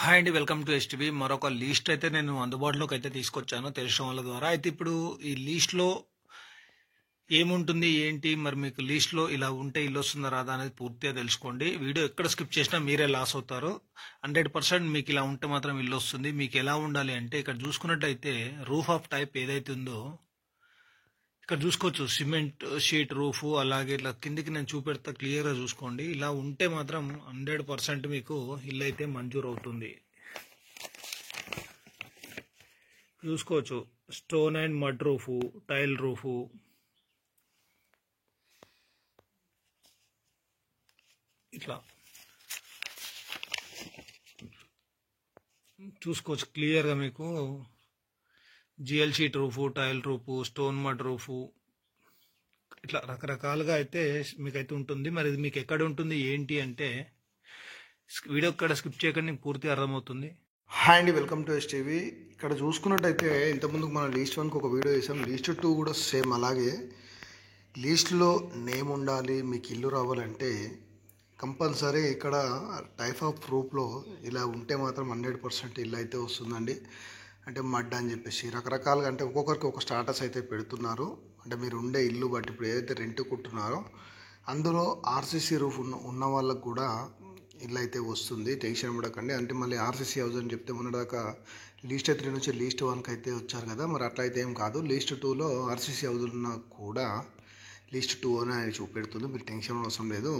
Hi అండి. Welcome to STV. మరొక list అయితే నేను అందుబాటులోకి అయితే తీసుకొచ్చాను తెలిసిన వాళ్ళ ద్వారా. అయితే ఇప్పుడు ఈ లిస్ట్‌లో ఏముంటుంది, ఏంటి, మరి మీకు లిస్ట్‌లో ఇలా ఉంటే ఇల్లొస్తుందా రాదా అనేది పూర్తిగా తెలుసుకోండి. వీడియో ఎక్కడ స్కిప్ చేసినా మీరే లాస్ అవుతారు. 100% మీకు ఇలా ఉంటే మాత్రం ఇల్లొస్తుంది. మీకు ఎలా ఉండాలి అంటే ఇక్కడ చూసుకున్నట్టయితే రూఫ్ ఆఫ్ టైప్ ఏదైతే ఉందో ఇక్కడ చూసుకోవచ్చు. సిమెంట్ షీట్ రూఫు అలాగే ఇట్లా కిందికి నేను చూపెడతా, క్లియర్‌గా చూసుకోండి. ఇలా ఉంటే మాత్రం 100% మీకు ఇల్లు అయితే మంజూరు అవుతుంది. చూసుకోవచ్చు. Stone and mud roof, tile roof, ఇట్లా చూసుకోవచ్చు క్లియర్గా మీకు. GL sheet roof, tile roof, stone mud roof, ఇట్లా రకరకాలుగా అయితే మీకైతే ఉంటుంది. మరి ఇది మీకు ఎక్కడ ఉంటుంది ఏంటి అంటే వీడియో ఎక్కడ స్కిప్ చేయకుండా మీకు పూర్తిగా అర్థమవుతుంది. హాయ్ అండి, వెల్కమ్ టు ఎస్టీవీ. ఇక్కడ చూసుకున్నట్టయితే ఇంతకుముందుకు మనం లీస్ట్ 1కి ఒక వీడియో చేసాం. లీస్ట్ 2 కూడా సేమ్ అలాగే. లీస్ట్లో నేమ్ ఉండాలి, మీకు ఇల్లు రావాలంటే కంపల్సరీ ఇక్కడ టైప్ ఆఫ్ ప్రూఫ్లో ఇలా ఉంటే మాత్రం 100% ఇల్లు అయితే వస్తుందండి. అంటే మడ్ అని చెప్పేసి రకరకాలుగా, అంటే ఒక్కొక్కరికి ఒక స్టాటస్ అయితే పెడుతున్నారు. అంటే మీరు ఉండే ఇల్లు బట్టి ఇప్పుడు ఏదైతే రెంట్ కొంటున్నారో అందులో ఆర్సీసీ రూఫ్ ఉన్న వాళ్ళకు కూడా ఇల్లు అయితే వస్తుంది. టెన్షన్ పడకండి. అంటే మళ్ళీ ఆర్సీసీ హౌస్ అని చెప్తే మొన్నదాకా లీస్ట్ 3 నుంచి లీస్ట్ 1కి అయితే వచ్చారు కదా, మరి అట్లా అయితే ఏం కాదు. లీస్ట్ 2లో ఆర్సీసీ హౌస్ ఉన్నా కూడా లీస్ట్ 2 అని చూపెడుతుంది. మీరు టెన్షన్ అవసరం లేదు.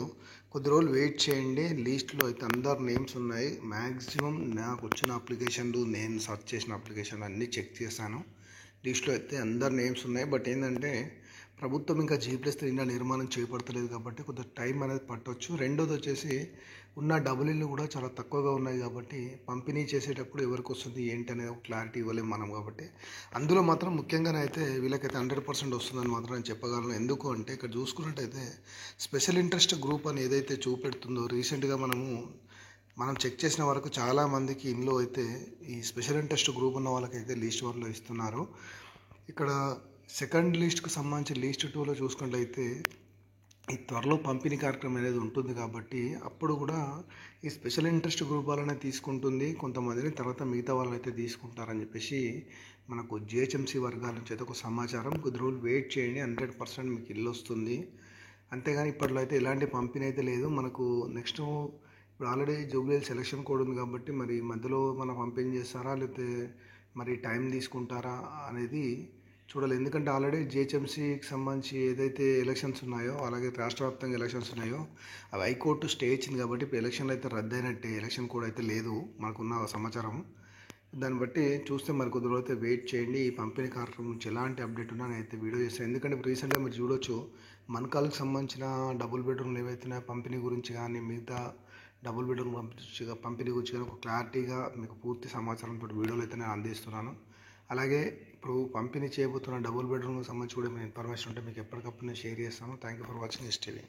కొద్ది రోజులు వెయిట్ చేయండి. లీస్ట్లో అయితే అందరు నేమ్స్ ఉన్నాయి. మ్యాక్సిమం నాకు వచ్చిన అప్లికేషన్లు, నేను సెర్చ్ చేసిన అప్లికేషన్లు అన్నీ చెక్ చేశాను. లిస్ట్లో అయితే అందరు నేమ్స్ ఉన్నాయి. బట్ ఏంటంటే ప్రభుత్వం ఇంకా G+3 ఇండ్ల నిర్మాణం చేపడతలేదు కాబట్టి కొద్దిగా టైం అనేది పట్టవచ్చు. రెండోది వచ్చేసి ఉన్న డబుల్ ఇల్లు కూడా చాలా తక్కువగా ఉన్నాయి కాబట్టి పంపిణీ చేసేటప్పుడు ఎవరికి వస్తుంది ఏంటి అనేది ఒక క్లారిటీ ఇవ్వలేము మనం. కాబట్టి అందులో మాత్రం ముఖ్యంగానైతే వీళ్ళకైతే 100% వస్తుందని మాత్రం నేను చెప్పగలను. ఎందుకు అంటే ఇక్కడ చూసుకున్నట్టయితే స్పెషల్ ఇంట్రెస్ట్ గ్రూప్ అని ఏదైతే చూపెడుతుందో రీసెంట్గా మనం చెక్ చేసిన వరకు చాలామందికి ఇంట్లో అయితే ఈ స్పెషల్ ఇంట్రెస్ట్ గ్రూప్ ఉన్న వాళ్ళకైతే లీస్ట్ 1లో ఇస్తున్నారు. ఇక్కడ సెకండ్ లిస్ట్కి సంబంధించి లీస్ట్ 2లో చూసుకున్నట్లయితే ఈ త్వరలో పంపిణీ కార్యక్రమం అనేది ఉంటుంది కాబట్టి అప్పుడు కూడా ఈ స్పెషల్ ఇంట్రెస్ట్ గ్రూప్ వాళ్ళనే తీసుకుంటుంది కొంతమందిని, తర్వాత మిగతా వాళ్ళు అయితే తీసుకుంటారని చెప్పేసి మనకు జిహెచ్ఎంసీ వర్గాల నుంచి అయితే ఒక సమాచారం. కొద్ది రోజులు వెయిట్ చేయండి, 100% మీకు ఇల్లు వస్తుంది. అంతేగాని ఇప్పట్లో అయితే ఎలాంటి పంపిణీ అయితే లేదు. మనకు నెక్స్ట్ ఇప్పుడు ఆల్రెడీ జూబ్లీహిల్స్ ఎలక్షన్ కోడ్ ఉంది కాబట్టి మరి మధ్యలో మనం పంపిణీ చేస్తారా లేకపోతే మరి టైం తీసుకుంటారా అనేది చూడాలి. ఎందుకంటే ఆల్రెడీ జిహెచ్ఎంసీకి సంబంధించి ఏదైతే ఎలక్షన్స్ ఉన్నాయో, అలాగే రాష్ట్ర వ్యాప్తంగా ఎలక్షన్స్ ఉన్నాయో అవి హైకోర్టు స్టే ఇచ్చింది కాబట్టి ఇప్పుడు ఎలక్షన్లు అయితే రద్దయినట్టే. ఎలక్షన్ కోడ్ అయితే లేదు మనకున్న సమాచారం. దాన్ని బట్టి చూస్తే మరి కొద్ది రోజు అయితే వెయిట్ చేయండి. ఈ పంపిణీ కార్యక్రమం నుంచి ఎలాంటి అప్డేట్ ఉన్నా నేనైతే వీడియో చేస్తాను. ఎందుకంటే ఇప్పుడు రీసెంట్గా మీరు చూడొచ్చు, మనకాలకు సంబంధించిన డబుల్ బెడ్రూమ్లు ఏవైతే పంపిణీ గురించి కానీ మిగతా డబుల్ బెడ్రూమ్ పంపిణీ గురించి కానీ ఒక క్లారిటీగా మీకు పూర్తి సమాచారంతో వీడియోలు అయితే నేను అందిస్తున్నాను. అలాగే ఇప్పుడు పంపిణీ చేయబోతున్న డబుల్ బెడ్రూమ్కి సంబంధించి కూడా మీ ఇన్ఫర్మేషన్ ఉంటే మీకు ఎప్పటికప్పుడు నేను షేర్ చేస్తాను. Thank you for watching STV.